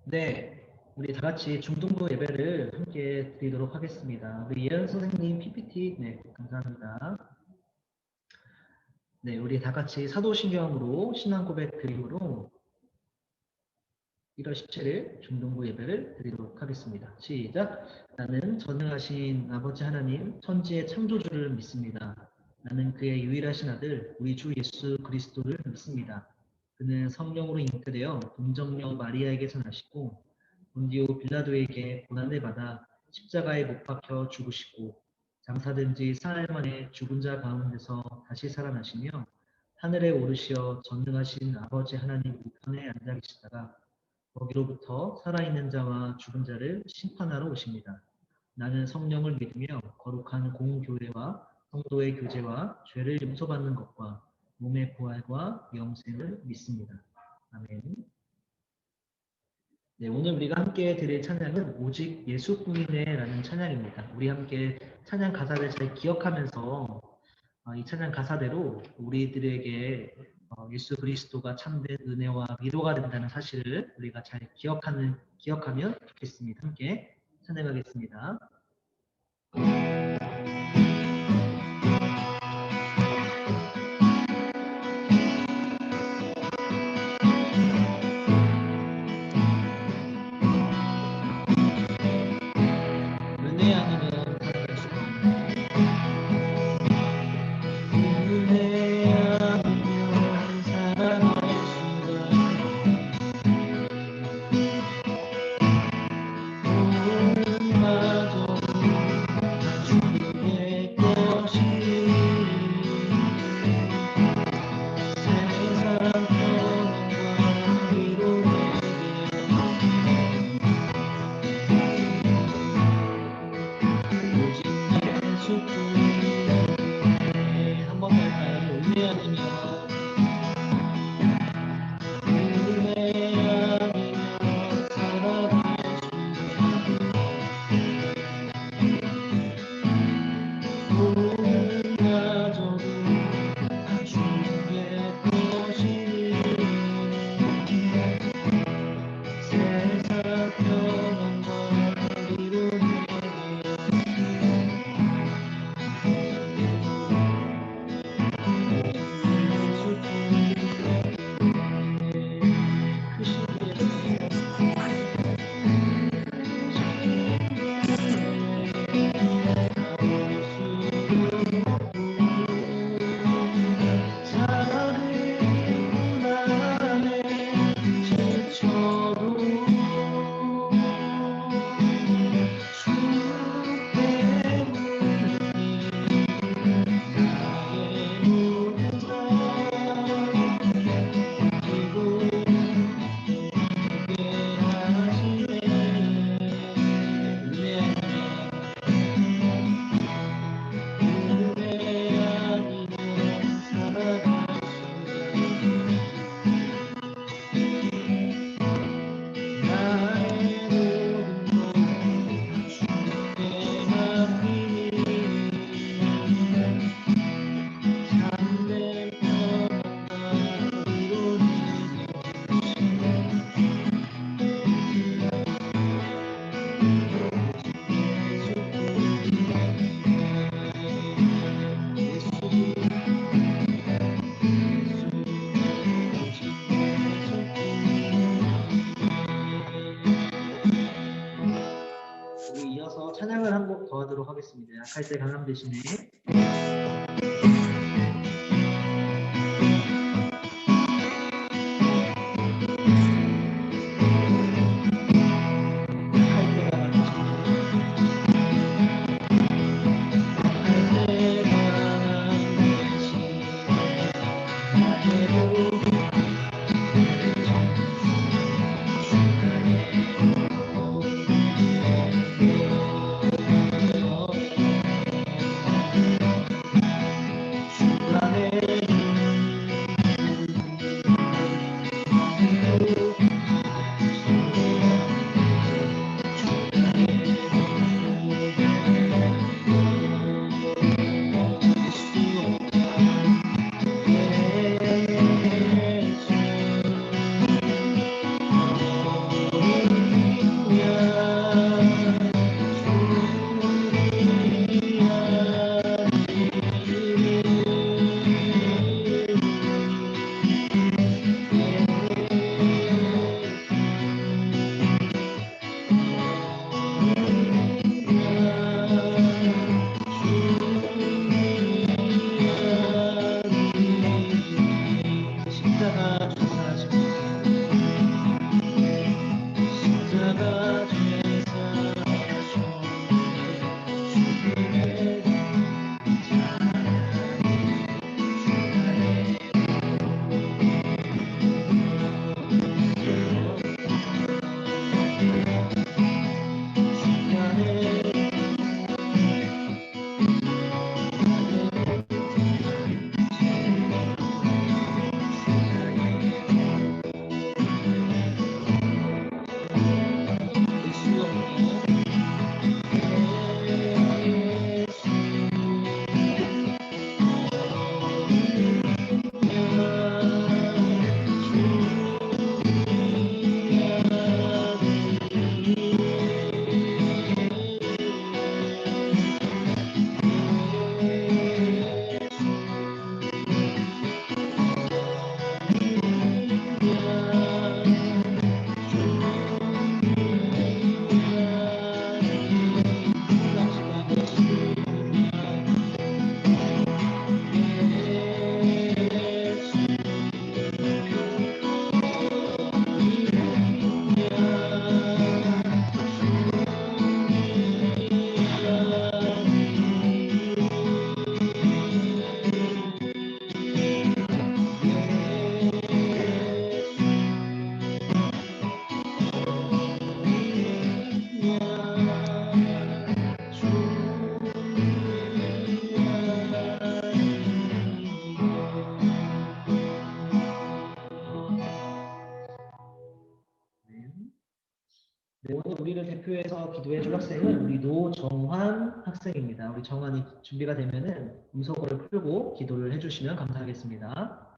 네, 우리 다 같이 중등부 예배를 함께 드리도록 하겠습니다. 우리 예은 선생님 PPT, 네, 감사합니다. 네, 우리 다 같이 사도신경으로 신앙 고백 드림으로 1월 17일 중등부 예배를 드리도록 하겠습니다. 시작! 나는 전능하신 아버지 하나님, 천지의 창조주를 믿습니다. 나는 그의 유일하신 아들, 우리 주 예수 그리스도를 믿습니다. 그는 성령으로 잉태되어 동정녀 마리아에게서 나시고 본디오 빌라도에게 고난을 받아 십자가에 못 박혀 죽으시고 장사된 지 사흘 만에 죽은 자 가운데서 다시 살아나시며 하늘에 오르시어 전능하신 아버지 하나님 우편에 앉아 계시다가 거기로부터 살아있는 자와 죽은 자를 심판하러 오십니다. 나는 성령을 믿으며 거룩한 공교회와 성도의 교제와 죄를 용서받는 것과 몸의 부활과 영생을 믿습니다. 아멘. 네, 오늘 우리가 함께 드릴 찬양은 오직 예수뿐이네 라는 찬양입니다. 우리 함께 찬양 가사를 잘 기억하면서 이 찬양 가사대로 우리들에게 예수 그리스도가 참된 은혜와 위로가 된다는 사실을 우리가 잘 기억하면 좋겠습니다. 함께 찬양하겠습니다. 은혜 아니면 살아갈 수가 없네. 은혜 아니면 살아갈 수가 없네. 오늘마저 주의 것이 세상 평안과 위로 오직 예수뿐이네. 한 번 더 할까요? 은혜 아니면 살아갈 수 오늘마저도 주의 것이 세상 평안과 이루게 우리 이어서 찬양을 한 곡 더 하도록 하겠습니다. 약할 때 강함 대신에 네, 오늘 우리를 대표해서 기도해 줄 학생은 우리 노정환 학생입니다. 우리 정환이 준비가 되면은 음소거를 풀고 기도를 해주시면 감사하겠습니다.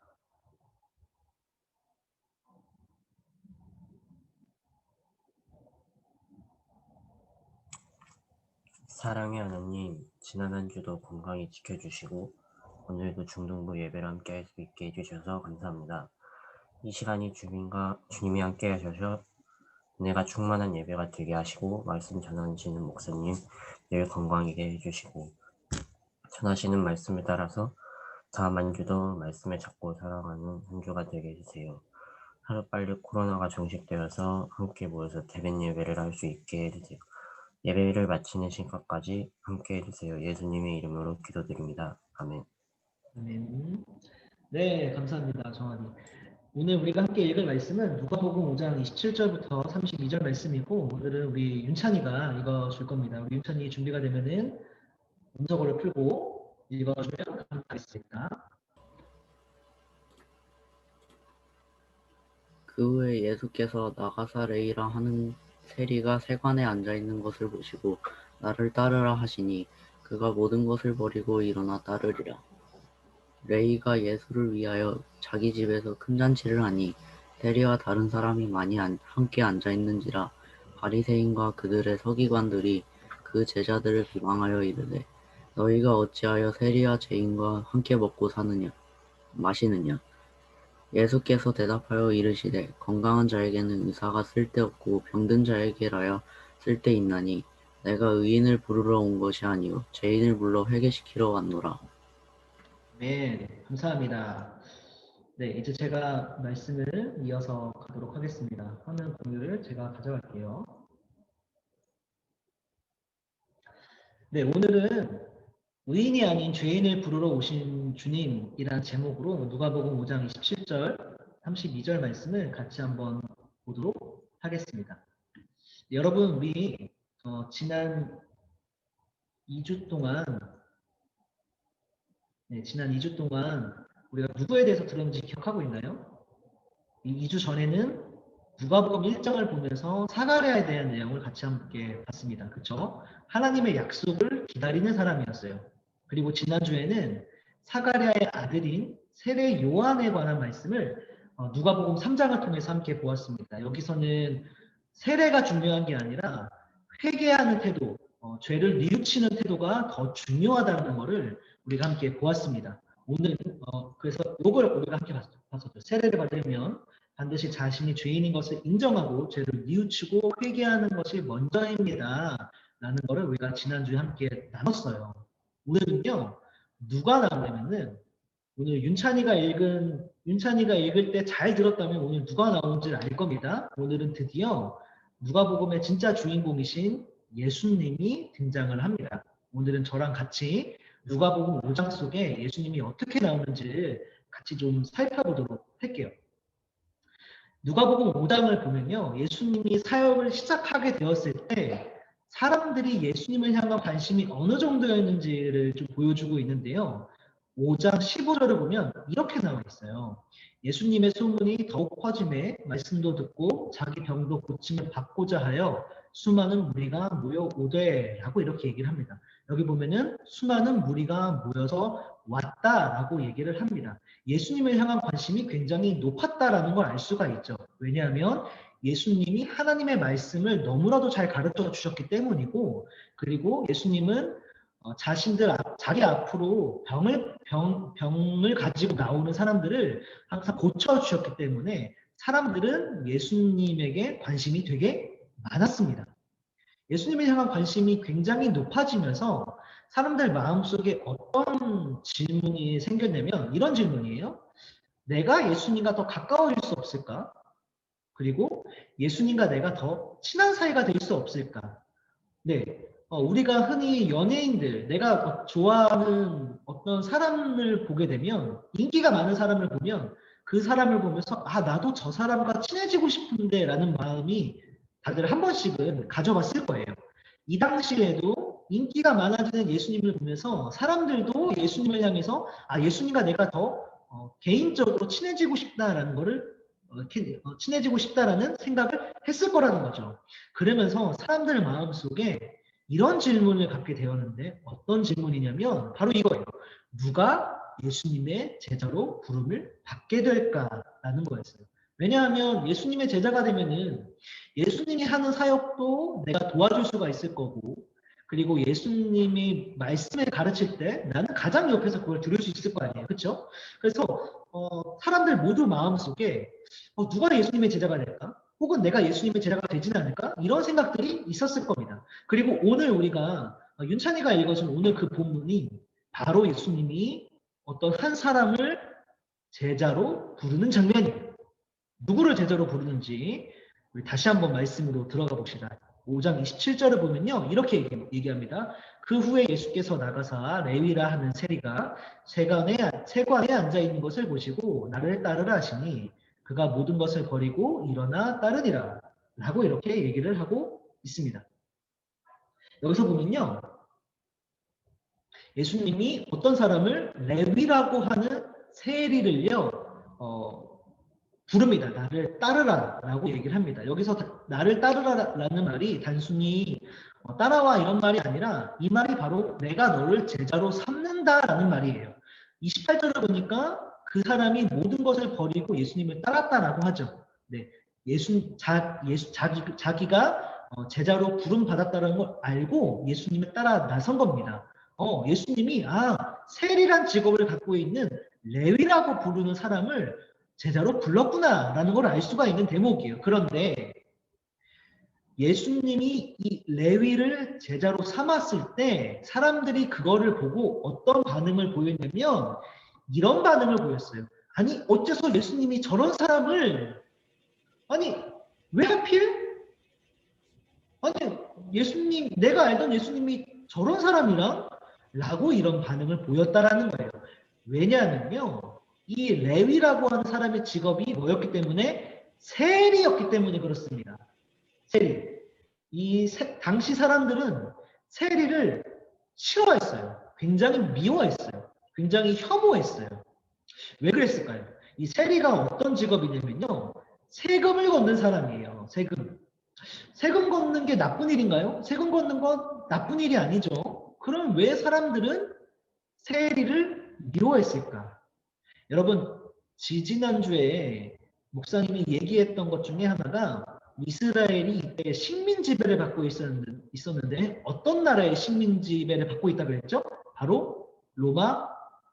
사랑의 하나님, 지난 한 주도 건강히 지켜주시고 오늘도 중등부 예배를 함께 할 수 있게 해주셔서 감사합니다. 이 시간이 주님이 함께 하셔서 은혜가 충만한 예배가 되게 하시고 말씀 전하시는 목사님 늘 건강하게 해주시고 전하시는 말씀에 따라서 다음 한 주도 말씀에 잡고 살아가는 한 주가 되게 해주세요. 하루빨리 코로나가 종식되어서 함께 모여서 대면 예배를 할 수 있게 해주세요. 예배를 마치는 시간까지 함께 해주세요. 예수님의 이름으로 기도드립니다. 아멘. 아멘. 네, 감사합니다. 정환이. 오늘 우리가 함께 읽을 말씀은 누가복음 5장 27절부터 32절 말씀이고 오늘은 우리 윤찬이가 읽어줄 겁니다. 우리 윤찬이 준비가 되면은 음소거를 풀고 읽어주면 감사하겠습니다. 그 후에 예수께서 나가사레이라 하는 세리가 세관에 앉아 있는 것을 보시고 나를 따르라 하시니 그가 모든 것을 버리고 일어나 따르리라. 레이가 예수를 위하여 자기 집에서 큰 잔치를 하니 세리와 다른 사람이 많이 함께 앉아 있는지라. 바리새인과 그들의 서기관들이 그 제자들을 비방하여 이르되 너희가 어찌하여 세리와 죄인과 함께 먹고 마시느냐. 예수께서 대답하여 이르시되 건강한 자에게는 의사가 쓸데없고 병든 자에게라야 쓸데있나니 내가 의인을 부르러 온 것이 아니요 죄인을 불러 회개시키러 왔노라. 네, 감사합니다. 네, 이제 제가 말씀을 이어서 가도록 하겠습니다. 화면 공유를 제가 가져갈게요. 네, 오늘은 의인이 아닌 죄인을 부르러 오신 주님이란 제목으로 누가복음 5장 27절, 32절 말씀을 같이 한번 보도록 하겠습니다. 여러분, 우리 지난 2주 동안 우리가 누구에 대해서 들었는지 기억하고 있나요? 이 2주 전에는 누가복음 1장을 보면서 사가랴에 대한 내용을 같이 함께 봤습니다. 그렇죠? 하나님의 약속을 기다리는 사람이었어요. 그리고 지난주에는 사가랴의 아들인 세례 요한에 관한 말씀을 누가복음 3장을 통해서 함께 보았습니다. 여기서는 세례가 중요한 게 아니라 회개하는 태도, 죄를 뉘우치는 태도가 더 중요하다는 것을 우리가 함께 보았습니다. 오늘 그래서 이걸 우리가 함께 봤었죠. 세례를 받으면 반드시 자신이 죄인인 것을 인정하고 죄를 뉘우치고 회개하는 것이 먼저입니다. 라는 것을 우리가 지난주에 함께 나눴어요. 오늘은요, 누가 나오냐면은 오늘 윤찬이가 읽을 때 잘 들었다면 오늘 누가 나오는지 알 겁니다. 오늘은 드디어 누가복음의 진짜 주인공이신 예수님이 등장을 합니다. 오늘은 저랑 같이 누가복음 5장 속에 예수님이 어떻게 나오는지 같이 좀 살펴보도록 할게요. 누가복음 5장을 보면요. 예수님이 사역을 시작하게 되었을 때 사람들이 예수님을 향한 관심이 어느 정도였는지를 좀 보여주고 있는데요. 5장 15절을 보면 이렇게 나와 있어요. 예수님의 소문이 더욱 퍼짐에 말씀도 듣고 자기 병도 고침을 받고자 하여 수많은 무리가 모여오되 라고 이렇게 얘기를 합니다. 여기 보면은 수많은 무리가 모여서 왔다라고 얘기를 합니다. 예수님을 향한 관심이 굉장히 높았다라는 걸 알 수가 있죠. 왜냐하면 예수님이 하나님의 말씀을 너무나도 잘 가르쳐 주셨기 때문이고, 그리고 예수님은 자기 앞으로 병을 가지고 나오는 사람들을 항상 고쳐주셨기 때문에 사람들은 예수님에게 관심이 되게 많았습니다. 예수님에 향한 관심이 굉장히 높아지면서 사람들 마음속에 어떤 질문이 생겼냐면 이런 질문이에요. 내가 예수님과 더 가까워질 수 없을까? 그리고 예수님과 내가 더 친한 사이가 될 수 없을까? 네. 우리가 흔히 연예인들, 내가 좋아하는 어떤 사람을 보게 되면, 인기가 많은 사람을 보면, 그 사람을 보면서, 아, 나도 저 사람과 친해지고 싶은데, 라는 마음이 다들 한 번씩은 가져봤을 거예요. 이 당시에도 인기가 많아지는 예수님을 보면서, 사람들도 예수님을 향해서, 아, 예수님과 내가 더 개인적으로 친해지고 싶다라는 것을 친해지고 싶다라는 생각을 했을 거라는 거죠. 그러면서 사람들 마음속에 이런 질문을 갖게 되었는데 어떤 질문이냐면 바로 이거예요. 누가 예수님의 제자로 부름을 받게 될까라는 거였어요. 왜냐하면 예수님의 제자가 되면은 예수님이 하는 사역도 내가 도와줄 수가 있을 거고, 그리고 예수님이 말씀을 가르칠 때 나는 가장 옆에서 그걸 들을 수 있을 거 아니에요. 그렇죠? 그래서 사람들 모두 마음속에 누가 예수님의 제자가 될까? 혹은 내가 예수님의 제자가 되지는 않을까? 이런 생각들이 있었을 겁니다. 그리고 오늘 우리가 윤찬이가 읽어준 오늘 그 본문이 바로 예수님이 어떤 한 사람을 제자로 부르는 장면이에요. 누구를 제자로 부르는지 우리 다시 한번 말씀으로 들어가 봅시다. 5장 27절을 보면요. 이렇게 얘기합니다. 그 후에 예수께서 나가사 레위라 하는 세리가 세관에 앉아있는 것을 보시고 나를 따르라 하시니 그가 모든 것을 버리고 일어나 따르니라 라고 이렇게 얘기를 하고 있습니다. 여기서 보면요. 예수님이 어떤 사람을 레위라고 하는 세리를요. 부릅니다. 나를 따르라 라고 얘기를 합니다. 여기서 나를 따르라 라는 말이 단순히 따라와 이런 말이 아니라 이 말이 바로 내가 너를 제자로 삼는다 라는 말이에요. 28절을 보니까 그 사람이 모든 것을 버리고 예수님을 따랐다라고 하죠. 네, 자기가 제자로 부름 받았다는 걸 알고 예수님을 따라 나선 겁니다. 예수님이 세리란 직업을 갖고 있는 레위라고 부르는 사람을 제자로 불렀구나라는 걸 알 수가 있는 대목이에요. 그런데 예수님이 이 레위를 제자로 삼았을 때 사람들이 그거를 보고 어떤 반응을 보였냐면 이런 반응을 보였어요. 아니 어째서 예수님이 저런 사람을 왜 하필? 예수님 내가 알던 예수님이 저런 사람이랑? 라고 이런 반응을 보였다라는 거예요. 왜냐하면요. 이 레위라고 하는 사람의 직업이 뭐였기 때문에? 세리였기 때문에 그렇습니다. 세리. 당시 사람들은 세리를 싫어했어요. 굉장히 미워했어요. 굉장히 혐오했어요. 왜 그랬을까요? 이 세리가 어떤 직업이냐면요. 세금을 걷는 사람이에요. 세금. 세금 걷는 게 나쁜 일인가요? 세금 걷는 건 나쁜 일이 아니죠. 그럼 왜 사람들은 세리를 미워했을까? 여러분, 지지난주에 목사님이 얘기했던 것 중에 하나가 이스라엘이 이때 식민 지배를 받고 있었는데 어떤 나라의 식민 지배를 받고 있다고 했죠? 바로 로마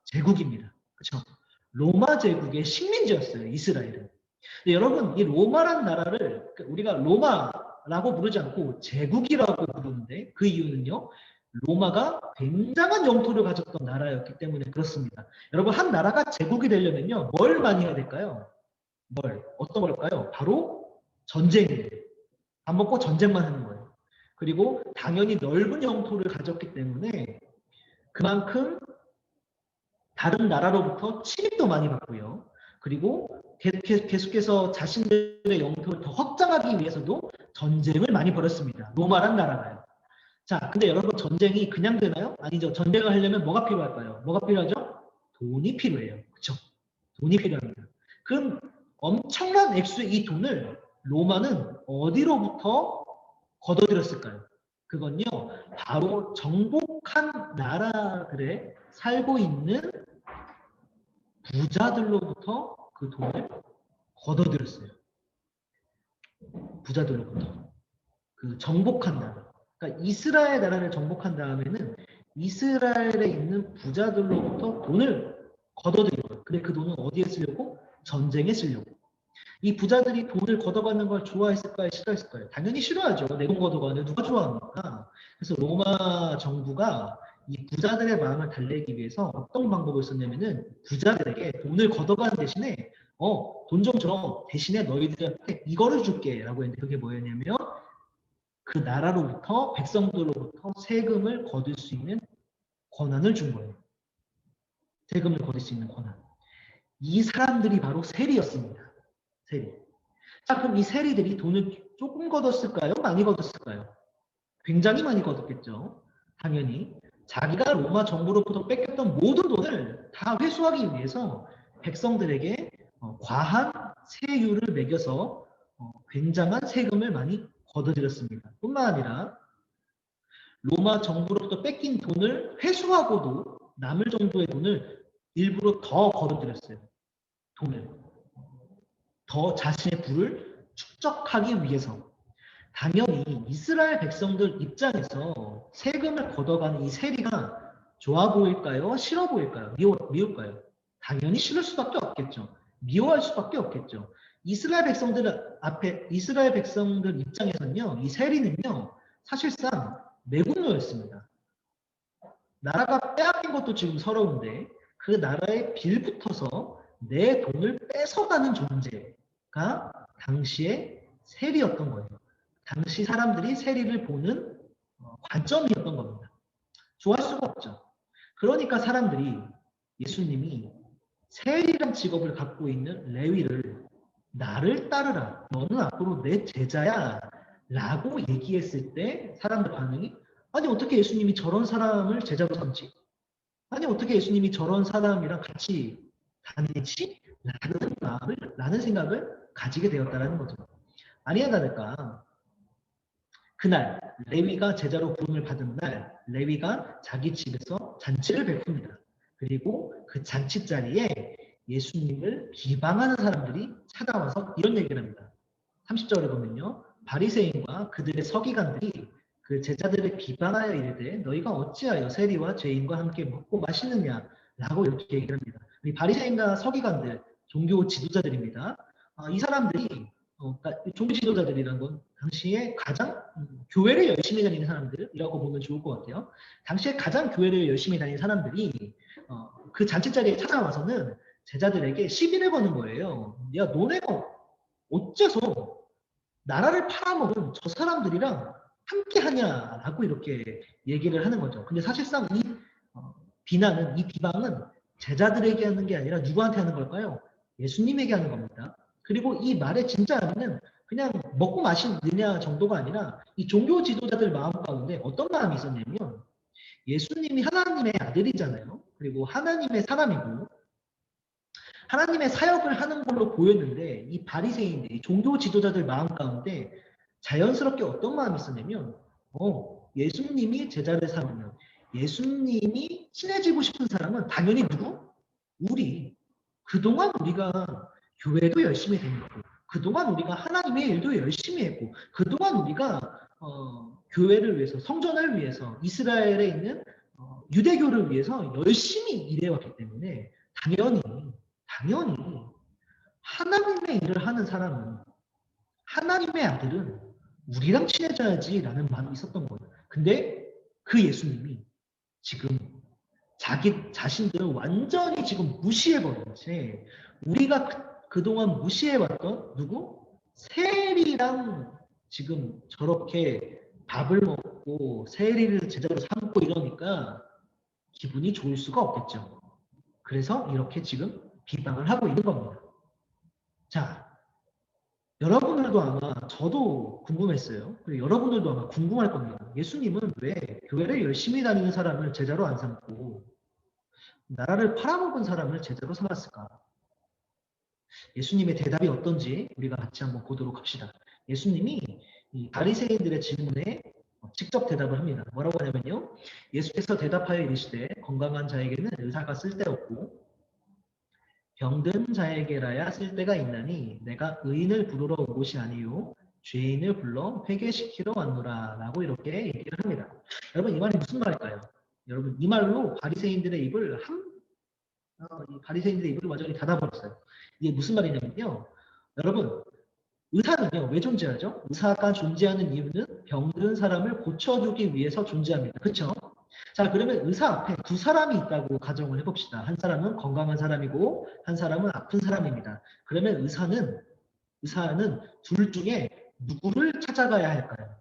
제국입니다. 그렇죠? 로마 제국의 식민지였어요. 이스라엘은. 근데 여러분, 이 로마란 나라를 우리가 로마라고 부르지 않고 제국이라고 부르는데 그 이유는요. 로마가 굉장한 영토를 가졌던 나라였기 때문에 그렇습니다. 여러분 한 나라가 제국이 되려면요. 뭘 많이 해야 될까요? 어떤 걸까요? 바로 전쟁이에요. 밥 먹고 전쟁만 하는 거예요. 그리고 당연히 넓은 영토를 가졌기 때문에 그만큼 다른 나라로부터 침입도 많이 받고요. 그리고 계속해서 자신들의 영토를 더 확장하기 위해서도 전쟁을 많이 벌였습니다. 로마란 나라가요. 자, 근데 여러분 전쟁이 그냥 되나요? 아니죠. 전쟁을 하려면 뭐가 필요할까요? 뭐가 필요하죠? 돈이 필요해요. 그렇죠? 돈이 필요합니다. 그럼 엄청난 액수의 이 돈을 로마는 어디로부터 걷어들였을까요? 그건요. 바로 정복한 나라들에 살고 있는 부자들로부터 그 돈을 걷어들였어요. 부자들로부터. 그 정복한 나라. 그러니까 이스라엘 나라를 정복한 다음에는 이스라엘에 있는 부자들로부터 돈을 걷어들여요. 근데 그 돈은 어디에 쓰려고? 전쟁에 쓰려고. 이 부자들이 돈을 걷어가는 걸 좋아했을까요? 싫어했을까요? 당연히 싫어하죠. 내 돈 걷어가는 누가 좋아합니까? 그래서 로마 정부가 이 부자들의 마음을 달래기 위해서 어떤 방법을 썼냐면은 부자들에게 돈을 걷어가는 대신에 돈 좀 줘. 대신에 너희들한테 이거를 줄게 라고 했는데 그게 뭐였냐면 그 나라로부터 백성들로부터 세금을 거둘 수 있는 권한을 준 거예요. 세금을 거둘 수 있는 권한. 이 사람들이 바로 세리였습니다. 세리. 자, 그럼 이 세리들이 돈을 조금 걷었을까요? 많이 걷었을까요? 굉장히 많이 걷었겠죠. 당연히. 자기가 로마 정부로부터 뺏겼던 모든 돈을 다 회수하기 위해서 백성들에게 과한 세율을 매겨서 굉장한 세금을 많이 걷어들였습니다. 뿐만 아니라 로마 정부로부터 뺏긴 돈을 회수하고도 남을 정도의 돈을 일부러 더 걷어들였어요. 돈을. 더 자신의 부를 축적하기 위해서. 당연히 이스라엘 백성들 입장에서 세금을 걷어가는 이 세리가 좋아 보일까요? 싫어 보일까요? 미울까요? 당연히 싫을 수밖에 없겠죠. 미워할 수밖에 없겠죠. 이스라엘 백성들 입장에서는요, 이 세리는요, 사실상 매국노였습니다. 나라가 빼앗긴 것도 지금 서러운데 그 나라에 빌붙어서 내 돈을 뺏어가는 존재가 당시에 세리였던 거예요. 당시 사람들이 세리를 보는 관점이었던 겁니다. 좋아할 수가 없죠. 그러니까 사람들이 예수님이 세리란 직업을 갖고 있는 레위를 나를 따르라. 너는 앞으로 내 제자야. 라고 얘기했을 때 사람들 반응이 아니 어떻게 예수님이 저런 사람을 제자로 삼지? 아니 어떻게 예수님이 저런 사람이랑 같이 다니지? 라는 생각을 가지게 되었다는 거죠. 아니야 다를까 그날 레위가 제자로 부름을 받은 날 레위가 자기 집에서 잔치를 베풉니다. 그리고 그 잔치 자리에 예수님을 비방하는 사람들이 찾아와서 이런 얘기를 합니다. 30절에 보면요. 바리새인과 그들의 서기관들이 그 제자들을 비방하여 이르되 너희가 어찌하여 세리와 죄인과 함께 먹고 마시느냐 라고 이렇게 얘기를 합니다. 이 바리새인과 서기관들 종교 지도자들입니다. 이 사람들이 그러니까 종교 지도자들이라는 건 당시에 가장 교회를 열심히 다니는 사람들이라고 보면 좋을 것 같아요. 당시에 가장 교회를 열심히 다니는 사람들이 그 잔치 자리에 찾아와서는 제자들에게 시비를 거는 거예요. 야 너네가 어째서 나라를 팔아먹은 저 사람들이랑 함께 하냐라고 이렇게 얘기를 하는 거죠. 근데 사실상 이 비난은, 이 비방은 제자들에게 하는 게 아니라 누구한테 하는 걸까요? 예수님에게 하는 겁니다. 그리고 이 말의 진짜 의미는 그냥 먹고 마시느냐 정도가 아니라 이 종교 지도자들 마음 가운데 어떤 마음이 있었냐면 예수님이 하나님의 아들이잖아요. 그리고 하나님의 사람이고 하나님의 사역을 하는 걸로 보였는데 이 바리새인들, 이 종교 지도자들 마음 가운데 자연스럽게 어떤 마음이 있었냐면 예수님이 제자를 삼으면 예수님이 친해지고 싶은 사람은 당연히 누구? 우리. 그동안 우리가 교회도 열심히 다녔고 그동안 우리가 하나님의 일도 열심히 했고 그동안 우리가 교회를 위해서 성전을 위해서 이스라엘에 있는 유대교를 위해서 열심히 일해왔기 때문에 당연히 하나님의 일을 하는 사람은 하나님의 아들은 우리랑 친해져야지라는 마음이 있었던 거예요. 근데 그 예수님이 지금 자기 자신들을 완전히 지금 무시해버린 채 우리가 그동안 무시해왔던 누구? 세리랑 지금 저렇게 밥을 먹고 세리를 제자로 삼고 이러니까 기분이 좋을 수가 없겠죠. 그래서 이렇게 지금 비방을 하고 있는 겁니다. 자, 여러분들도 아마 저도 궁금했어요. 그리고 여러분들도 아마 궁금할 겁니다. 예수님은 왜 교회를 열심히 다니는 사람을 제자로 안 삼고 나라를 팔아먹은 사람을 제자로 삼았을까? 예수님의 대답이 어떤지 우리가 같이 한번 보도록 합시다. 예수님이 이 바리새인들의 질문에 직접 대답을 합니다. 뭐라고 하냐면요. 예수께서 대답하여 이르시되 건강한 자에게는 의사가 쓸데없고 병든 자에게라야 쓸데가 있나니 내가 의인을 부르러 온 곳이 아니요 죄인을 불러 회개시키러 왔노라 라고 이렇게 얘기를 합니다. 여러분 이 말이 무슨 말일까요? 여러분 이 말로 바리새인들의 입을 완전히 닫아버렸어요. 이게 무슨 말이냐면요. 여러분 의사는요 왜 존재하죠? 의사가 존재하는 이유는 병든 사람을 고쳐주기 위해서 존재합니다. 그렇죠? 자 그러면 의사 앞에 두 사람이 있다고 가정을 해봅시다. 한 사람은 건강한 사람이고 한 사람은 아픈 사람입니다. 그러면 의사는 둘 중에 누구를 찾아가야 할까요?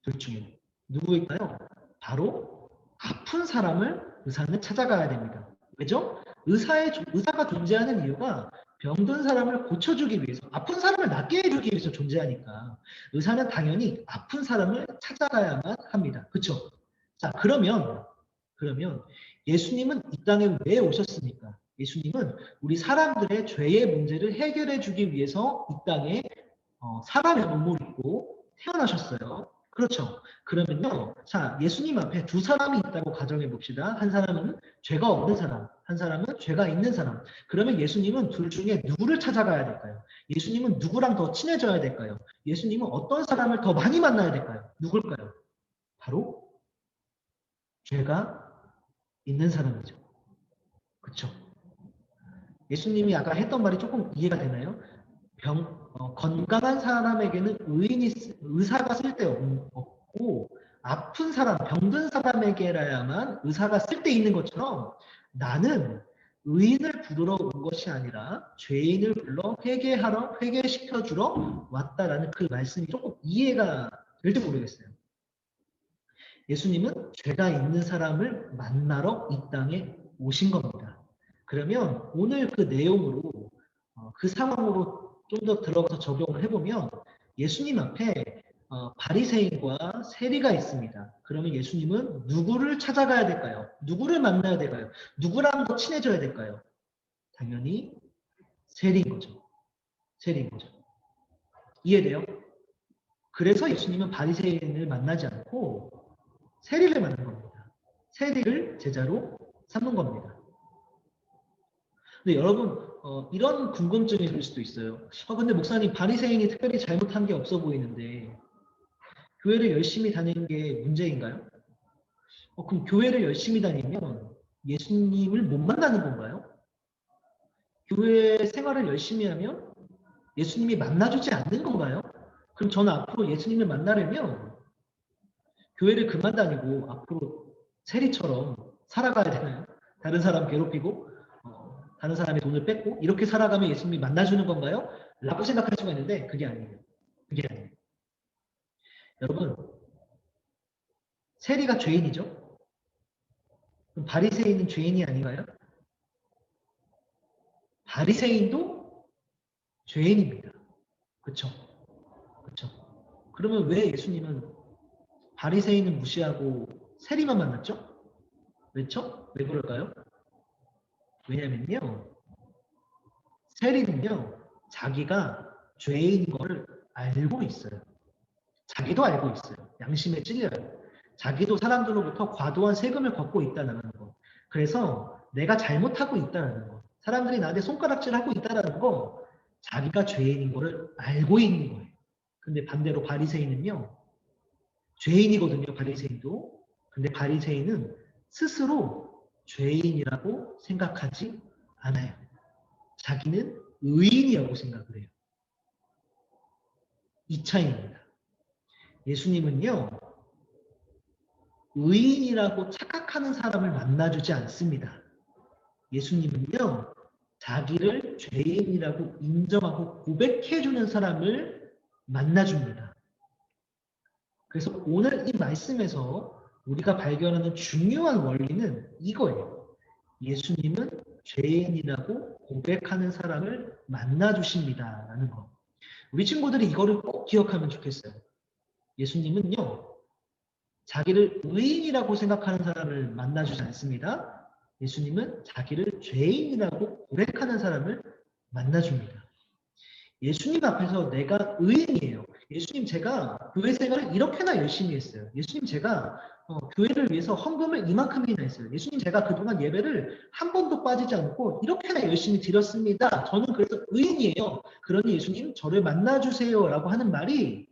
둘 중에 누구일까요? 바로 아픈 사람을 의사는 찾아가야 됩니다. 왜죠? 의사가 존재하는 이유가 병든 사람을 고쳐주기 위해서 아픈 사람을 낫게 해주기 위해서 존재하니까 의사는 당연히 아픈 사람을 찾아가야만 합니다. 그렇죠? 자 그러면 예수님은 이 땅에 왜 오셨습니까? 예수님은 우리 사람들의 죄의 문제를 해결해 주기 위해서 이 땅에 사람의 몸을 입고 태어나셨어요. 그렇죠. 그러면요. 자, 예수님 앞에 두 사람이 있다고 가정해 봅시다. 한 사람은 죄가 없는 사람, 한 사람은 죄가 있는 사람. 그러면 예수님은 둘 중에 누구를 찾아가야 될까요? 예수님은 누구랑 더 친해져야 될까요? 예수님은 어떤 사람을 더 많이 만나야 될까요? 누굴까요? 바로 죄가 있는 사람이죠. 그렇죠. 예수님이 아까 했던 말이 조금 이해가 되나요? 건강한 사람에게는 의사가 쓸데없고 아픈 사람, 병든 사람에게라야만 의사가 쓸데있는 것처럼 나는 의인을 부르러 온 것이 아니라 죄인을 불러 회개시켜주러 왔다라는 그 말씀이 조금 이해가 될지 모르겠어요. 예수님은 죄가 있는 사람을 만나러 이 땅에 오신 겁니다. 그러면 오늘 그 내용으로 그 상황으로 좀 더 들어가서 적용을 해보면 예수님 앞에 바리새인과 세리가 있습니다. 그러면 예수님은 누구를 찾아가야 될까요? 누구를 만나야 될까요? 누구랑 더 친해져야 될까요? 당연히 세리인 거죠. 세리인 거죠. 이해돼요? 그래서 예수님은 바리새인을 만나지 않고 세리를 만난 겁니다. 세리를 제자로 삼는 겁니다. 근데 여러분 이런 궁금증이 들 수도 있어요. 근데 목사님 바리새인이 특별히 잘못한 게 없어 보이는데 교회를 열심히 다니는 게 문제인가요? 그럼 교회를 열심히 다니면 예수님을 못 만나는 건가요? 교회 생활을 열심히 하면 예수님이 만나주지 않는 건가요? 그럼 저는 앞으로 예수님을 만나려면 교회를 그만 다니고 앞으로 세리처럼 살아가야 되나요? 다른 사람 괴롭히고 다른 사람의 돈을 뺏고 이렇게 살아가면 예수님이 만나주는 건가요? 라고 생각할 수가 있는데 그게 아니에요. 그게 아니에요. 여러분 세리가 죄인이죠? 그럼 바리새인은 죄인이 아닌가요? 바리새인도 죄인입니다. 그렇죠? 그렇죠? 그러면 왜 예수님은 바리새인은 무시하고 세리만 만났죠? 왜죠? 왜 그럴까요? 왜냐면요. 세리는요. 자기가 죄인 거를 알고 있어요. 자기도 알고 있어요. 양심에 찔려요. 자기도 사람들로부터 과도한 세금을 걷고 있다는 거. 그래서 내가 잘못하고 있다는 거. 사람들이 나한테 손가락질하고 있다는 거. 자기가 죄인인 거를 알고 있는 거예요. 근데 반대로 바리새인은요. 죄인이거든요. 바리새인도. 근데 바리새인은 스스로 죄인이라고 생각하지 않아요. 자기는 의인이라고 생각을 해요. 이 차이입니다. 예수님은요. 의인이라고 착각하는 사람을 만나주지 않습니다. 예수님은요. 자기를 죄인이라고 인정하고 고백해주는 사람을 만나줍니다. 그래서 오늘 이 말씀에서 우리가 발견하는 중요한 원리는 이거예요. 예수님은 죄인이라고 고백하는 사람을 만나주십니다. 라는 거. 우리 친구들이 이거를 꼭 기억하면 좋겠어요. 예수님은요. 자기를 의인이라고 생각하는 사람을 만나주지 않습니다. 예수님은 자기를 죄인이라고 고백하는 사람을 만나줍니다. 예수님 앞에서 내가 의인이에요. 예수님 제가 교회 생활을 이렇게나 열심히 했어요. 예수님 제가 교회를 위해서 헌금을 이만큼이나 했어요. 예수님 제가 그동안 예배를 한 번도 빠지지 않고 이렇게나 열심히 드렸습니다. 저는 그래서 의인이에요. 그러니 예수님 저를 만나주세요 라고 하는 말이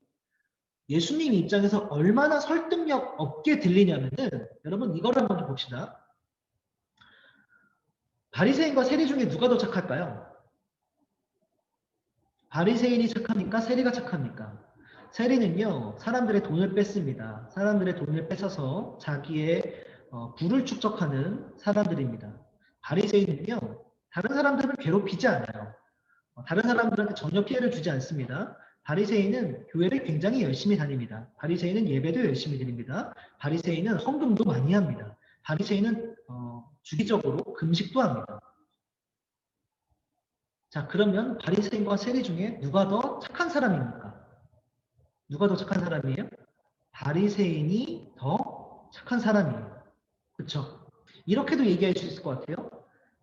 예수님 입장에서 얼마나 설득력 없게 들리냐면은 여러분 이걸 한번 봅시다. 바리새인과 세리 중에 누가 더 착할까요? 바리새인이 착합니까? 세리가 착합니까? 세리는요. 사람들의 돈을 뺐습니다. 사람들의 돈을 뺏어서 자기의 부를 축적하는 사람들입니다. 바리새인은요. 다른 사람들을 괴롭히지 않아요. 다른 사람들한테 전혀 피해를 주지 않습니다. 바리새인은 교회를 굉장히 열심히 다닙니다. 바리새인은 예배도 열심히 드립니다. 바리새인은 헌금도 많이 합니다. 바리새인은 주기적으로 금식도 합니다. 자, 그러면 바리새인과 세리 중에 누가 더 착한 사람입니까? 누가 더 착한 사람이에요? 바리새인이 더 착한 사람이에요. 그렇죠? 이렇게도 얘기할 수 있을 것 같아요.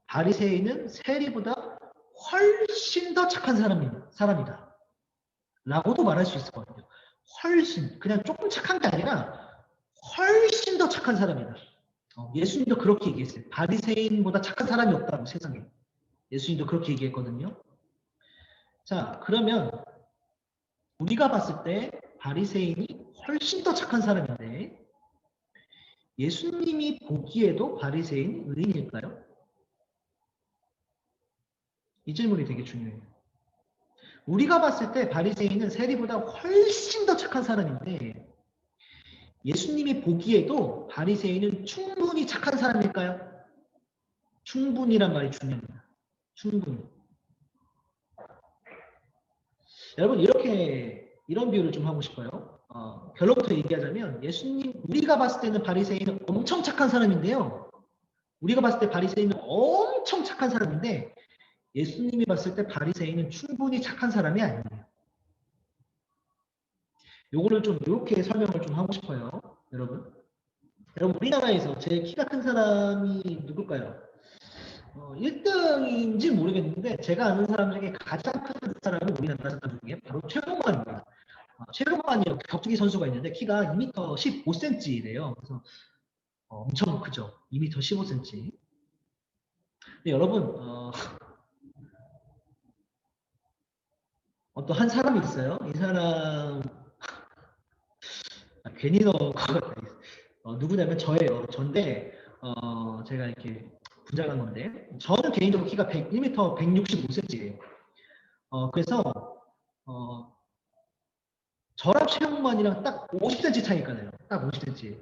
바리새인은 세리보다 훨씬 더 착한 사람이다. 라고도 말할 수 있을 것 같아요. 훨씬, 그냥 조금 착한 게 아니라 훨씬 더 착한 사람이다. 예수님도 그렇게 얘기했어요. 바리새인보다 착한 사람이 없다고 세상에. 예수님도 그렇게 얘기했거든요. 자, 그러면 우리가 봤을 때 바리새인이 훨씬 더 착한 사람인데 예수님이 보기에도 바리새인이 의인일까요? 이 질문이 되게 중요해요. 우리가 봤을 때 바리새인은 세리보다 훨씬 더 착한 사람인데 예수님이 보기에도 바리새인은 충분히 착한 사람일까요? 충분히란 말이 중요합니다. 충분히. 여러분 이런 비유를 좀 하고 싶어요. 결론부터 얘기하자면 우리가 봤을 때는 바리새인은 엄청 착한 사람인데요. 우리가 봤을 때 바리새인은 엄청 착한 사람인데 예수님이 봤을 때 바리새인은 충분히 착한 사람이 아니에요. 요거를 좀 이렇게 설명을 좀 하고 싶어요. 여러분 우리나라에서 제일 키가 큰 사람이 누굴까요? 1등인지 모르겠는데 제가 아는 사람 중에 가장 큰 사람은 우리나라 사람 중에 바로 최홍만입니다. 최홍만이라고 격투기 선수가 있는데 키가 2m 15cm래요. 그래서 엄청 크죠. 2m 15cm. 근데 여러분 어떤 한 사람이 있어요. 이 사람 괜히 넣은 거 누구냐면 저예요. 전데 제가 이렇게 분장한 건데 저는 개인적으로 키가 1m 165cm예요. 그래서 저랑 최홍만이랑 딱 50cm 차이가 나요. 딱 50cm.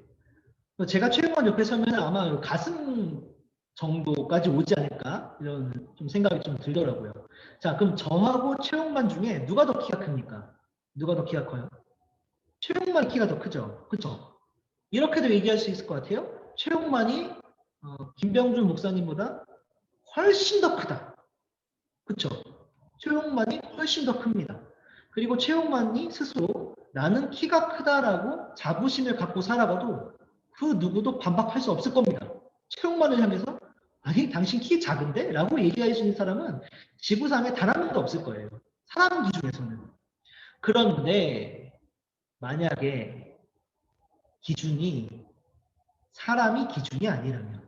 제가 최홍만 옆에 서면 아마 가슴 정도까지 오지 않을까 이런 좀 생각이 좀 들더라고요. 자, 그럼 저하고 최홍만 중에 누가 더 키가 큽니까? 누가 더 키가 커요? 최홍만 키가 더 크죠. 그렇죠? 이렇게도 얘기할 수 있을 것 같아요. 최홍만이 김병준 목사님보다 훨씬 더 크다. 그렇죠? 최홍만이 훨씬 더 큽니다. 그리고 최홍만이 스스로 나는 키가 크다라고 자부심을 갖고 살아가도 그 누구도 반박할 수 없을 겁니다. 최홍만을 향해서 아니 당신 키 작은데? 라고 얘기할 수 있는 사람은 지구상에 단 한 명도 없을 거예요. 사람 기준에서는. 그런데 만약에 사람이 기준이 아니라면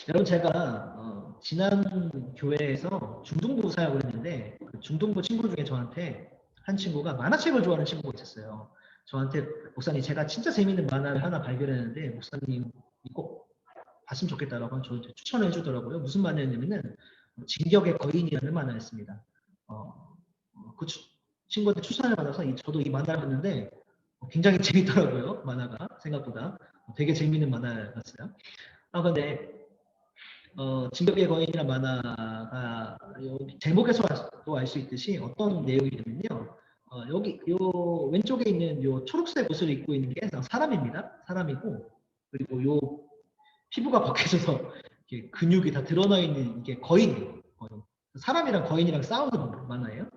여러분 제가 지난 교회에서 중등부 사역을 했는데 그 중등부 친구 중에 저한테 한 친구가 만화책을 좋아하는 친구가 있었어요. 저한테 목사님 제가 진짜 재밌는 만화를 하나 발견했는데 목사님 꼭 봤으면 좋겠다라고 저한테 추천을 해주더라고요. 무슨 만화였냐면은 진격의 거인이라는 만화였습니다. 그 친구한테 추천을 받아서 저도 이 만화를 봤는데 굉장히 재밌더라고요. 만화가 생각보다 되게 재밌는 만화였어요. 근데 진격의 거인이라는 만화가 제목에서도 알 수 있듯이 어떤 내용이냐면요. 여기 요 왼쪽에 있는 요 초록색 옷을 입고 있는 게 사람입니다. 사람이고 그리고 요 피부가 벗겨져서 이렇게 근육이 다 드러나 있는 이게 거인이에요. 사람이랑 거인이랑 싸우는 만화예요.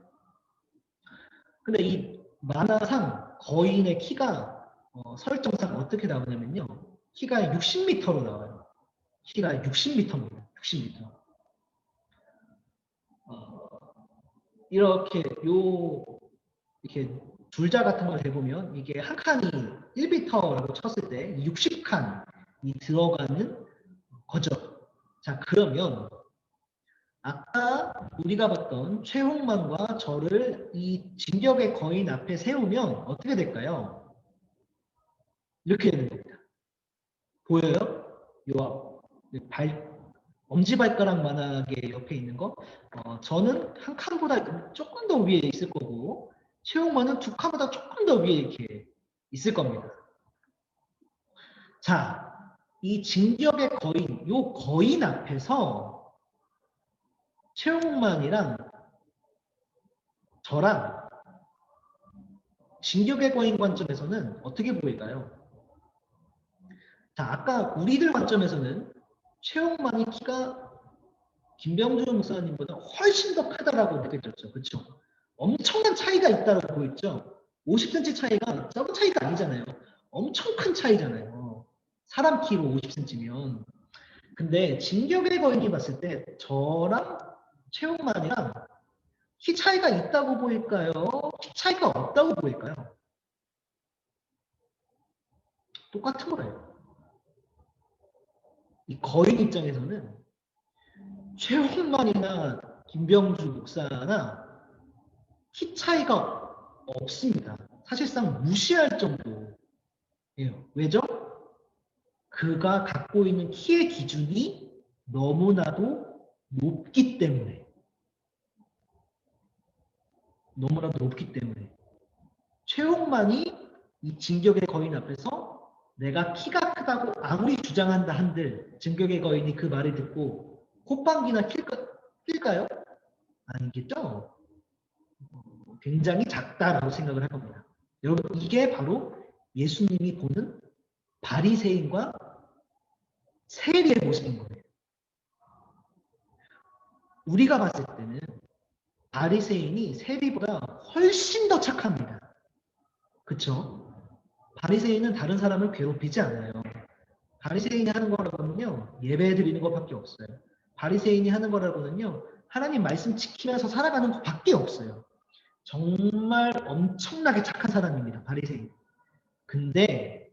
근데 이 만화상 거인의 키가 설정상 어떻게 나오냐면요. 키가 60m로 나와요. 키가 60m입니다. 60m. 이렇게 줄자 같은 걸 대보면 이게 한 칸이 1m라고 쳤을 때 60칸이 들어가는 거죠. 자, 그러면 아까 우리가 봤던 최홍만과 저를 이 진격의 거인 앞에 세우면 어떻게 될까요? 이렇게 되는 겁니다. 보여요? 요 엄지발가락만하게 옆에 있는 거. 저는 한 칸보다 조금 더 위에 있을 거고 최홍만은 두 칸보다 조금 더 위에 이렇게 있을 겁니다. 자, 이 진격의 거인, 요 거인 앞에서 최홍만이랑 저랑 진격의 거인 관점에서는 어떻게 보일까요? 자, 아까 우리들 관점에서는 최홍만이 키가 김병준 목사님보다 훨씬 더 크다라고 느껴졌죠. 그렇죠? 엄청난 차이가 있다고 보였죠. 50cm 차이가 적은 차이가 아니잖아요. 엄청 큰 차이잖아요. 사람 키로 50cm면. 근데 진격의 거인이 봤을 때 저랑 최홍만이랑 키 차이가 있다고 보일까요? 키 차이가 없다고 보일까요? 똑같은 거예요. 이 거인 입장에서는 최홍만이나 김병주 목사나 키 차이가 없습니다. 사실상 무시할 정도예요. 왜죠? 그가 갖고 있는 키의 기준이 너무나도 높기 때문에. 너무나도 높기 때문에. 최홍만이 이 진격의 거인 앞에서 내가 키가 크다고 아무리 주장한다 한들 진격의 거인이 그 말을 듣고 콧방귀나 낄까요? 아니겠죠? 굉장히 작다라고 생각을 할 겁니다. 여러분, 이게 바로 예수님이 보는 바리새인과 세리의 모습인 거예요. 우리가 봤을 때는 바리새인이 세리보다 훨씬 더 착합니다. 그쵸? 바리새인은 다른 사람을 괴롭히지 않아요. 바리새인이 하는 거라고는요, 예배 드리는 것밖에 없어요. 바리새인이 하는 거라고는요, 하나님 말씀 지키면서 살아가는 것밖에 없어요. 정말 엄청나게 착한 사람입니다, 바리새인. 근데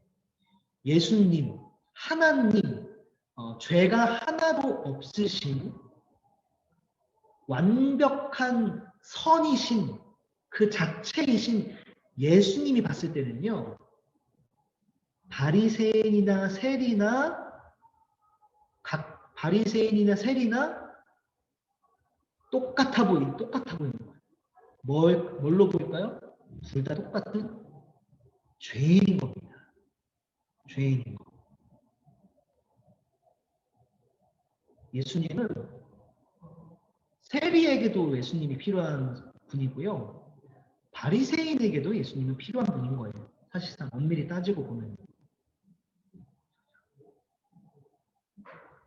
예수님, 하나님, 죄가 하나도 없으신 완벽한 선이신 그 자체이신 예수님이 봤을 때는요, 바리새인이나 세리나 똑같아 보이는 거예요. 뭘로 보일까요? 둘 다 똑같은 죄인인 겁니다. 죄인인 거. 예수님은 세리에게도 예수님이 필요한 분이고요. 바리새인에게도 예수님은 필요한 분인 거예요. 사실상 엄밀히 따지고 보면.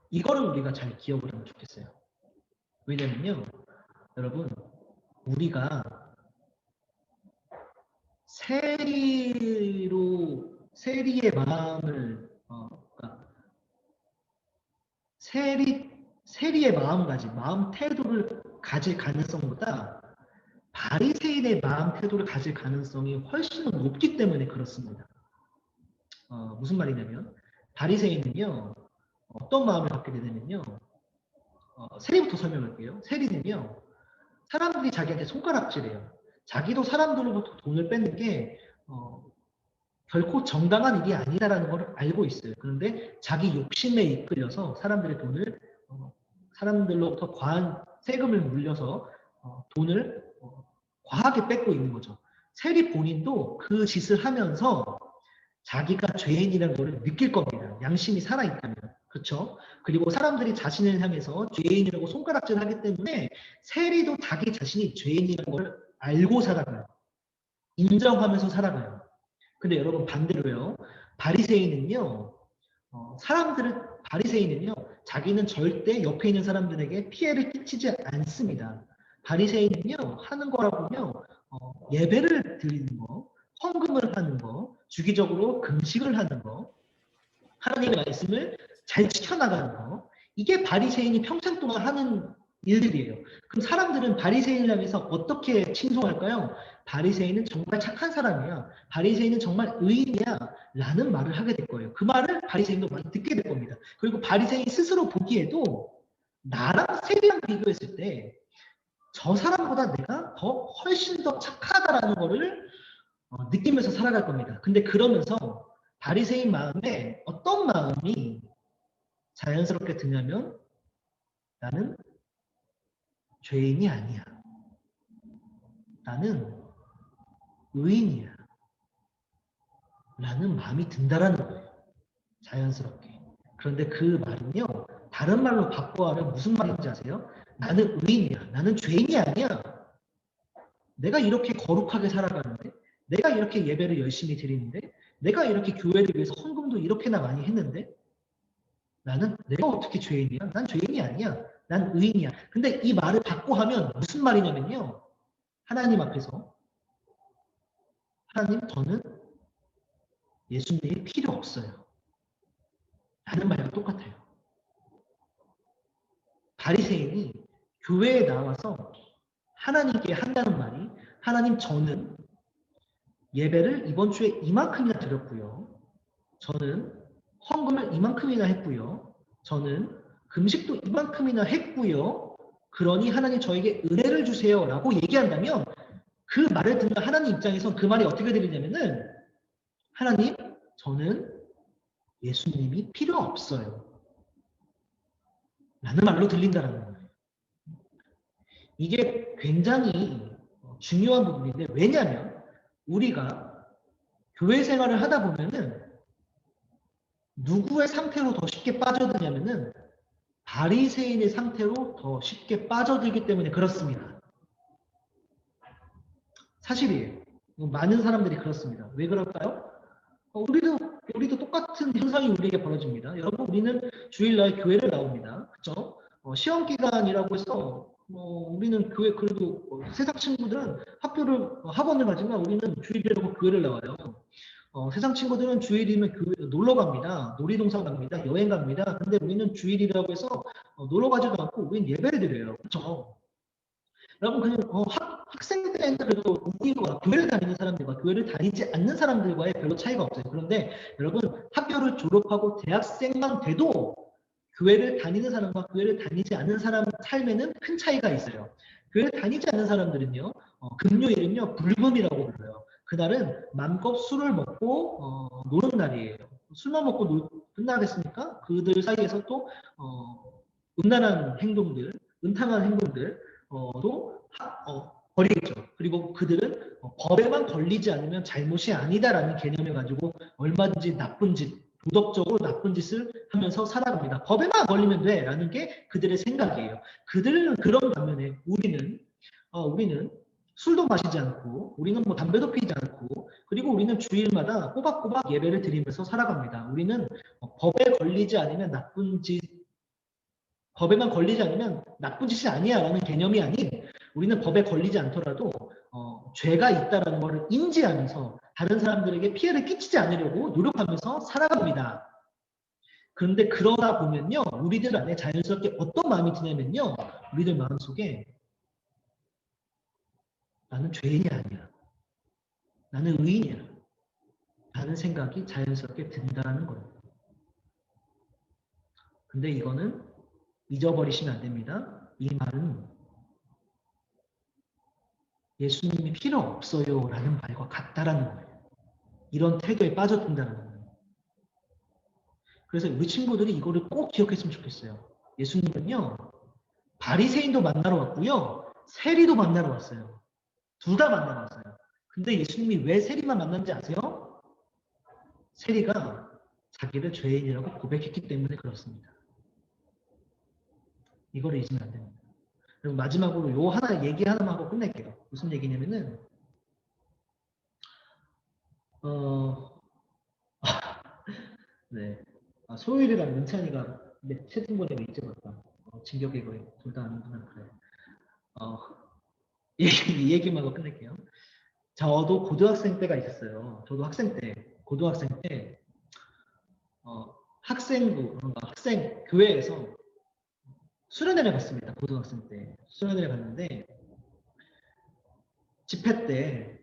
이거를 우리가 잘 기억을 하면 좋겠어요. 왜냐면요, 여러분, 우리가 세리의 마음을 그러니까 세리의 마음가짐, 마음 태도를 가질 가능성보다 바리새인의 마음 태도를 가질 가능성이 훨씬 더 높기 때문에 그렇습니다. 무슨 말이냐면 바리새인은요, 어떤 마음을 갖게 되냐면요, 세리부터 설명할게요. 세리는요, 사람들이 자기한테 손가락질해요. 자기도 사람들로부터 돈을 뺏는 게 결코 정당한 일이 아니다라는 걸 알고 있어요. 그런데 자기 욕심에 이끌려서 사람들의 돈을 사람들로부터 과한 세금을 물려서 돈을 과하게 뺏고 있는 거죠. 세리 본인도 그 짓을 하면서 자기가 죄인이라는 걸 느낄 겁니다. 양심이 살아있다면. 그렇죠? 그리고 사람들이 자신을 향해서 죄인이라고 손가락질을 하기 때문에 세리도 자기 자신이 죄인이라는 걸 알고 살아가요. 인정하면서 살아가요. 근데 여러분 반대로요. 바리새인은요. 바리새인은요. 자기는 절대 옆에 있는 사람들에게 피해를 끼치지 않습니다. 바리새인은요. 하는 거라고요. 예배를 드리는 거, 헌금을 하는 거, 주기적으로 금식을 하는 거, 하나님의 말씀을 잘 지켜나가는 거, 이게 바리새인이 평생 동안 하는 일들이에요. 그럼 사람들은 바리새인을 향해서 어떻게 칭송할까요? 바리새인은 정말 착한 사람이야. 바리새인은 정말 의인이야. 라는 말을 하게 될 거예요. 그 말을 바리새인도 많이 듣게 될 겁니다. 그리고 바리새인 스스로 보기에도 나랑 세리랑 비교했을 때 저 사람보다 내가 훨씬 더 착하다라는 거를 느끼면서 살아갈 겁니다. 근데 그러면서 바리새인 마음에 어떤 마음이 자연스럽게 드냐면 나는 죄인이 아니야. 나는 의인이야. 라는 마음이 든다라는 거예요. 자연스럽게. 그런데 그 말은요. 다른 말로 바꿔하면 무슨 말인지 아세요? 나는 의인이야. 나는 죄인이 아니야. 내가 이렇게 거룩하게 살아가는데 내가 이렇게 예배를 열심히 드리는데 내가 이렇게 교회를 위해서 헌금도 이렇게나 많이 했는데 내가 어떻게 죄인이야? 난 죄인이 아니야. 난 의인이야. 근데 이 말을 바꿔 하면 무슨 말이냐면요. 하나님 앞에서 하나님 저는 예수님이 필요 없어요. 라는 말과 똑같아요. 바리새인이 교회에 나와서 하나님께 한다는 말이 하나님 저는 예배를 이번 주에 이만큼이나 드렸고요. 저는 헌금을 이만큼이나 했고요. 저는 금식도 이만큼이나 했고요. 그러니 하나님 저에게 은혜를 주세요 라고 얘기한다면 그 말을 듣는 하나님 입장에선 그 말이 어떻게 들리냐면은 하나님 저는 예수님이 필요 없어요 라는 말로 들린다는 거예요. 이게 굉장히 중요한 부분인데 왜냐하면 우리가 교회 생활을 하다 보면은 누구의 상태로 더 쉽게 빠져드냐면은 바리새인의 상태로 더 쉽게 빠져들기 때문에 그렇습니다. 사실이에요. 많은 사람들이 그렇습니다. 왜 그럴까요? 우리도 똑같은 현상이 우리에게 벌어집니다. 여러분, 우리는 주일날 교회를 나옵니다. 그렇죠? 시험 기간이라고 해서 우리는 교회 그래도 세상 친구들은 학원을 가지만 우리는 주일이라고 교회를 나와요. 세상 친구들은 주일이면 교회 놀러 갑니다. 놀이동산 갑니다. 여행 갑니다. 근데 우리는 주일이라고 해서 놀러 가지도 않고 우리는 예배를 드려요. 그렇죠? 여러분 그냥 학생 때는 그래도 우리가 교회를 다니는 사람들과 교회를 다니지 않는 사람들과의 별로 차이가 없어요. 그런데 여러분 학교를 졸업하고 대학생만 돼도 교회를 다니는 사람과 교회를 다니지 않는 사람 삶에는 큰 차이가 있어요. 교회를 다니지 않는 사람들은요. 금요일은요. 불금이라고 불러요. 그날은 마음껏 술을 먹고 노는 날이에요. 술만 먹고 끝나겠습니까? 그들 사이에서 또 음란한 행동들, 은탕한 행동들 도 버리겠죠. 그리고 그들은 법에만 걸리지 않으면 잘못이 아니다라는 개념을 가지고 얼마든지 나쁜 짓, 도덕적으로 나쁜 짓을 하면서 살아갑니다. 법에만 걸리면 돼라는 게 그들의 생각이에요. 그들은 그런 반면에 우리는 술도 마시지 않고 우리는 뭐 담배도 피지 않고 그리고 우리는 주일마다 꼬박꼬박 예배를 드리면서 살아갑니다. 우리는 법에 걸리지 않으면 법에만 걸리지 않으면 나쁜 짓이 아니야 라는 개념이 아닌 우리는 법에 걸리지 않더라도 죄가 있다는 것을 인지하면서 다른 사람들에게 피해를 끼치지 않으려고 노력하면서 살아갑니다. 그런데 그러다 보면요. 우리들 안에 자연스럽게 어떤 마음이 드냐면요. 우리들 마음속에 나는 죄인이 아니야. 나는 의인이야. 라는 생각이 자연스럽게 든다는 거예요. 근데 이거는 잊어버리시면 안 됩니다. 이 말은 예수님이 필요 없어요 라는 말과 같다라는 거예요. 이런 태도에 빠져든다는 거예요. 그래서 우리 친구들이 이거를 꼭 기억했으면 좋겠어요. 예수님은요. 바리새인도 만나러 왔고요. 세리도 만나러 왔어요. 둘 다 만나러 왔어요. 근데 예수님이 왜 세리만 만났는지 아세요? 세리가 자기를 죄인이라고 고백했기 때문에 그렇습니다. 이거를 잊으면 안 됩니다. 그리고 마지막으로 얘기 하나만 하고 끝낼게요. 무슨 얘기냐면은 네. 소율이랑 민찬이가 채팅 보내고 잊어봤다. 진격의 거인 둘 다 아는구나. 그래. 이 얘기만 하고 끝낼게요. 저도 고등학생 때가 있었어요. 저도 고등학생 때 학생 교회에서 수련회를 갔습니다. 고등학생 때 수련회를 갔는데 집회 때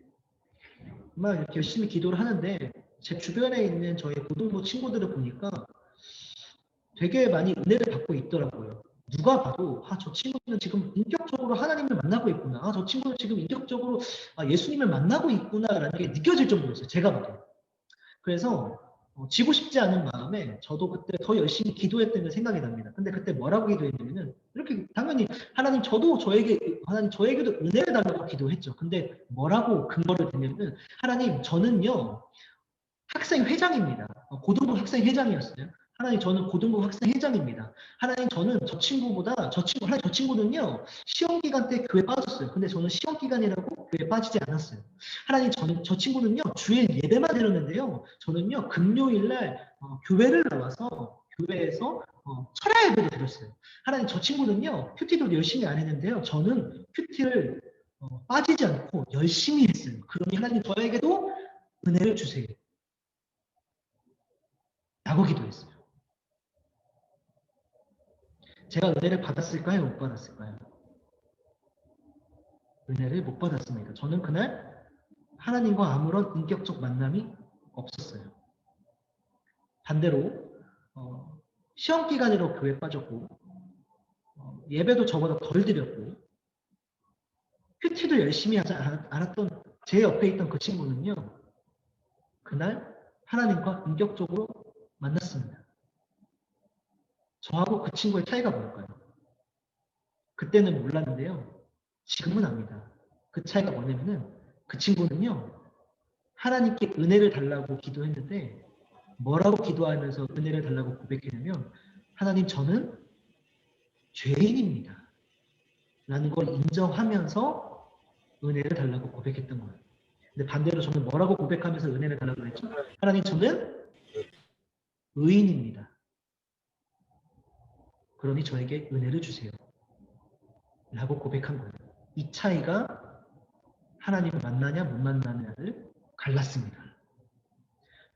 막 이렇게 열심히 기도를 하는데 제 주변에 있는 저희 고등부 친구들을 보니까 되게 많이 은혜를 받고 있더라고요. 누가 봐도 저 친구는 지금 인격적으로 하나님을 만나고 있구나. 저 친구는 지금 인격적으로 예수님을 만나고 있구나라는 게 느껴질 정도였어요. 제가 봐도. 그래서 지고 싶지 않은 마음에 저도 그때 더 열심히 기도했던 게 생각이 납니다. 근데 그때 뭐라고 기도했냐면은 이렇게 당연히 하나님 저에게도 은혜를 달라고 기도했죠. 근데 뭐라고 근거를 대냐면은 하나님 저는요 학생 회장입니다. 고등부 학생 회장이었어요. 하나님 저는 고등부 학생 회장입니다. 하나님 저는 저 친구는요 시험 기간 때 교회 빠졌어요. 근데 저는 시험 기간이라고 교회 빠지지 않았어요. 하나님 저 친구는요 주일 예배만 드렸는데요. 저는요 금요일날 교회를 나와서 교회에서 철야 예배를 드렸어요. 하나님 저 친구는요 큐티도 열심히 안 했는데요. 저는 큐티를 빠지지 않고 열심히 했어요. 그러니 하나님 저에게도 은혜를 주세요. 라고 기도했어요. 제가 은혜를 받았을까요? 못 받았을까요? 은혜를 못 받았습니다. 저는 그날 하나님과 아무런 인격적 만남이 없었어요. 반대로 시험 기간으로 교회에 빠졌고 예배도 저보다 덜 드렸고 큐티도 열심히 하지 않았던 제 옆에 있던 그 친구는요. 그날 하나님과 인격적으로 만났습니다. 저하고 그 친구의 차이가 뭘까요? 그때는 몰랐는데요. 지금은 압니다. 그 차이가 뭐냐면은 그 친구는요. 하나님께 은혜를 달라고 기도했는데 뭐라고 기도하면서 은혜를 달라고 고백했냐면 하나님 저는 죄인입니다. 라는 걸 인정하면서 은혜를 달라고 고백했던 거예요. 근데 반대로 저는 뭐라고 고백하면서 은혜를 달라고 했죠? 하나님 저는 의인입니다. 그러니 저에게 은혜를 주세요. 라고 고백한 거예요. 이 차이가 하나님을 만나냐 못 만나냐를 갈랐습니다.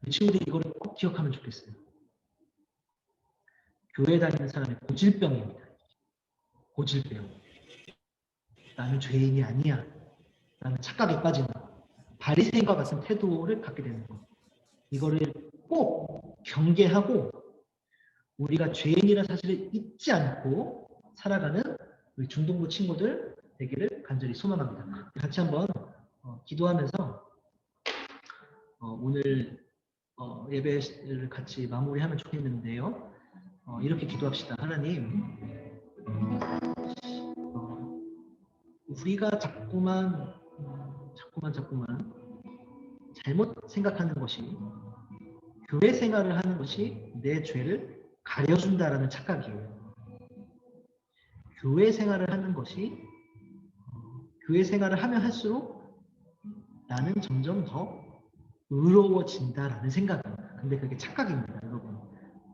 우리 친구들이 이거를 꼭 기억하면 좋겠어요. 교회 다니는 사람의 고질병입니다. 고질병. 나는 죄인이 아니야. 나는 착각에 빠지는 거. 바리새인과 같은 태도를 갖게 되는 거. 이거를 꼭 경계하고 우리가 죄인이라는 사실을 잊지 않고 살아가는 우리 중동부 친구들 되기를 간절히 소망합니다. 같이 한번 기도하면서 오늘 예배를 같이 마무리하면 좋겠는데요. 이렇게 기도합시다. 하나님, 우리가 자꾸만 잘못 생각하는 것이 교회 생활을 하는 것이 내 죄를 가려준다라는 착각이에요. 교회 생활을 하는 것이 교회 생활을 하면 할수록 나는 점점 더 의로워진다라는 생각이에요. 근데 그게 착각입니다, 여러분.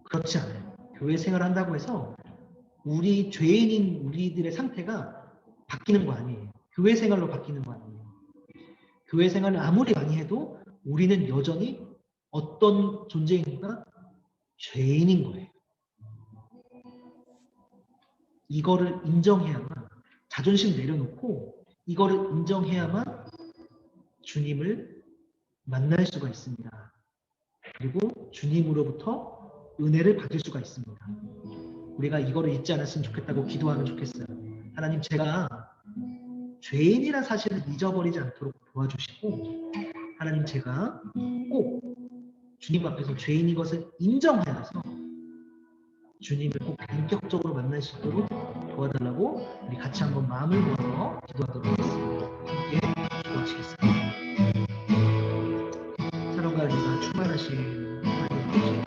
그렇지 않아요. 교회 생활을 한다고 해서 우리 죄인인 우리들의 상태가 바뀌는 거 아니에요. 교회 생활로 바뀌는 거 아니에요. 교회 생활을 아무리 많이 해도 우리는 여전히 어떤 존재인가? 죄인인 거예요. 이거를 인정해야만 자존심 내려놓고 이거를 인정해야만 주님을 만날 수가 있습니다. 그리고 주님으로부터 은혜를 받을 수가 있습니다. 우리가 이거를 잊지 않았으면 좋겠다고 기도하면 좋겠어요. 하나님 제가 죄인이라는 사실을 잊어버리지 않도록 도와주시고 하나님 제가 꼭 주님 앞에서 죄인인 것을 인정하여서 주님을 꼭 인격적으로 만날 수 있도록 도와달라고 우리 같이 한번 마음을 모아서 기도하도록 하겠습니다. 함께 기도하시겠습니다. 사랑과 은혜가 충만하신 하나님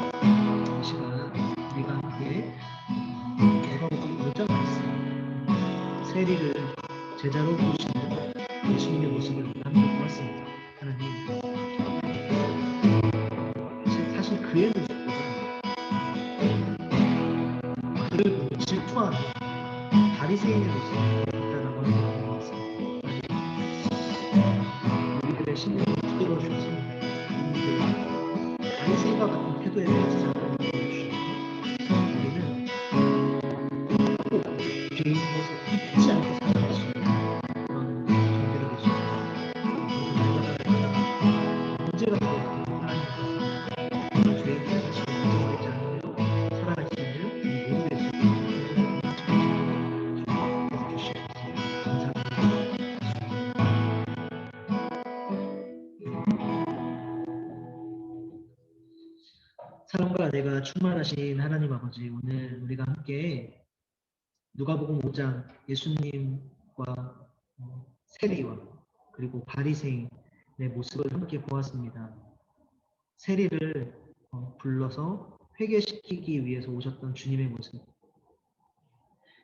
이 시간 우리가 함께 누가복음 5장 말씀 세리를 제자로 부르시는 예수님의 모습을 함께 보았습니다. 하나님 사실 그의 모습보다 그를 보고 질투하는 바리새인의 모습이 있다라고 하는 것 같습니다. 우리들의 심령을 붙들어 주셔서 우리들과 바리새인과 같은 태도에 빠지지 않도록 도와주시고 우리는 꼭 죄인 것을 잊지 않고 살아갈 수 있는 그런 존재가 될 수 있습니다. 문제가 되어도 하나님 죄인 자신을 잊어버리지 않으며 살아갈 수 있는 우리 모두 될 수 있는 도와주시옵소서. 감사합니다. 사랑과 은혜가 충만하신 하나님 아버지, 오늘 우리가 함께 누가복음 5장 예수님과 세리와 그리고 바리새인의 모습을 함께 보았습니다. 세리를 불러서 회개시키기 위해서 오셨던 주님의 모습,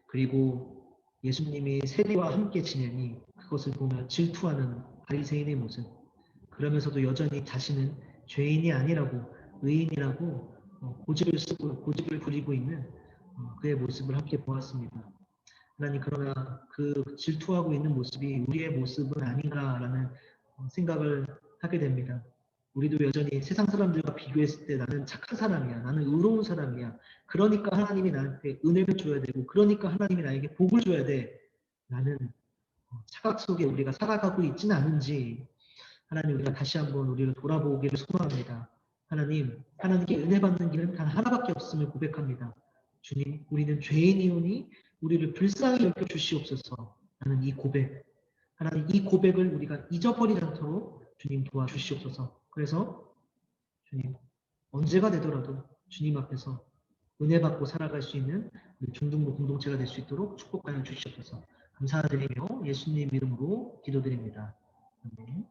그리고 예수님이 세리와 함께 지내니 그것을 보며 질투하는 바리새인의 모습, 그러면서도 여전히 자신은 죄인이 아니라고 의인이라고 고집을 쓰고 고집을 부리고 있는 그의 모습을 함께 보았습니다. 하나님, 그러나 그 질투하고 있는 모습이 우리의 모습은 아닌가라는 생각을 하게 됩니다. 우리도 여전히 세상 사람들과 비교했을 때 나는 착한 사람이야. 나는 의로운 사람이야. 그러니까 하나님이 나한테 은혜를 줘야 되고 그러니까 하나님이 나에게 복을 줘야 돼. 라는 착각 속에 우리가 살아가고 있지는 않은지 하나님 우리가 다시 한번 우리를 돌아보기를 소망합니다. 하나님, 하나님께 은혜 받는 길은 단 하나밖에 없음을 고백합니다. 주님, 우리는 죄인이오니 우리를 불쌍히 여겨 주시옵소서. 라는 이 고백. 하나님, 이 고백을 우리가 잊어버리지 않도록 주님 도와주시옵소서. 그래서 주님, 언제가 되더라도 주님 앞에서 은혜 받고 살아갈 수 있는 우리 중등부 공동체가 될 수 있도록 축복하여 주시옵소서. 감사드리며 예수님 이름으로 기도드립니다. 아멘.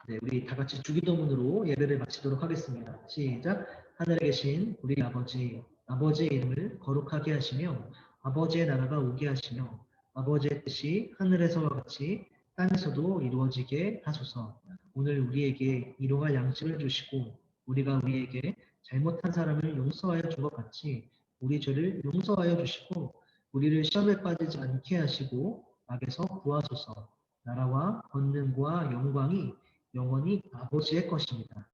네, 우리 다 같이 주기도문으로 예배를 마치도록 하겠습니다. 시작. 하늘에 계신 우리 아버지, 아버지의 이름을 거룩하게 하시며 아버지의 나라가 오게 하시며 아버지의 뜻이 하늘에서와 같이 땅에서도 이루어지게 하소서. 오늘 우리에게 일용할 양식을 주시고 우리가 우리에게 잘못한 사람을 용서하여 준 것 같이 우리 죄를 용서하여 주시고 우리를 시험에 빠지지 않게 하시고 악에서 구하소서. 나라와 권능과 영광이 영원히 아버지의 것입니다.